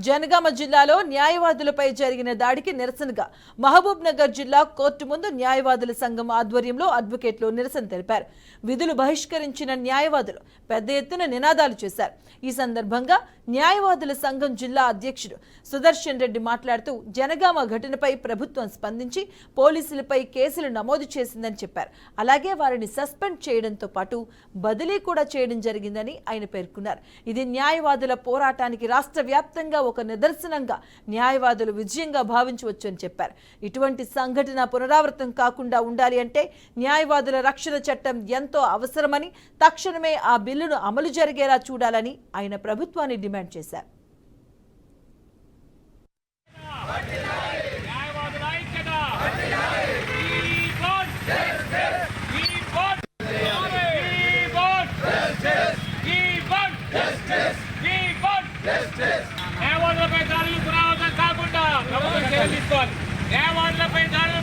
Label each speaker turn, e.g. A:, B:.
A: జనగామ జిల్లాలో న్యాయవాదులపై జరిగిన దాడికి నిరసనగా మహబూబ్ నగర్ జిల్లా కోర్టు ముందు న్యాయవాదుల సంఘం ఆధ్వర్యంలో అడ్వకేట్లు నిరసన తెలిపారు. విధులు బహిష్కరించిన న్యాయవాదులు పెద్ద ఎత్తున నినాదాలు చేశారు. ఈ సందర్భంగా న్యాయవాదుల సంఘం జిల్లా అధ్యక్షుడు సుదర్శన్ రెడ్డి మాట్లాడుతూ జనగామ ఘటనపై ప్రభుత్వం స్పందించి పోలీసులపై కేసులు నమోదు చేసిందని చెప్పారు. అలాగే వారిని సస్పెండ్ చేయడంతో పాటు బదిలీ కూడా చేయడం జరిగిందని ఆయన పేర్కొన్నారు. ఇది న్యాయవాదుల పోరాటానికి రాష్ట్ర వ్యాప్తంగా ఒక నిదర్శనంగా న్యాయవాదులు విజయంగా భావించవచ్చని చెప్పారు. ఇటువంటి సంఘటన పునరావృతం కాకుండా ఉండాలి అంటే న్యాయవాదుల రక్షణ చట్టం ఎంతో అవసరమని, తక్షణమే ఆ బిల్లును అమలు జరిగేలా చూడాలని ఆయన ప్రభుత్వాన్ని డిమాండ్ చేశారు.
B: న్యాయవాదులపై దాడులు పునరావృతం కాకుండా ప్రభుత్వం చర్యలు తీసుకోవాలి. న్యాయవాదులపై దాడులు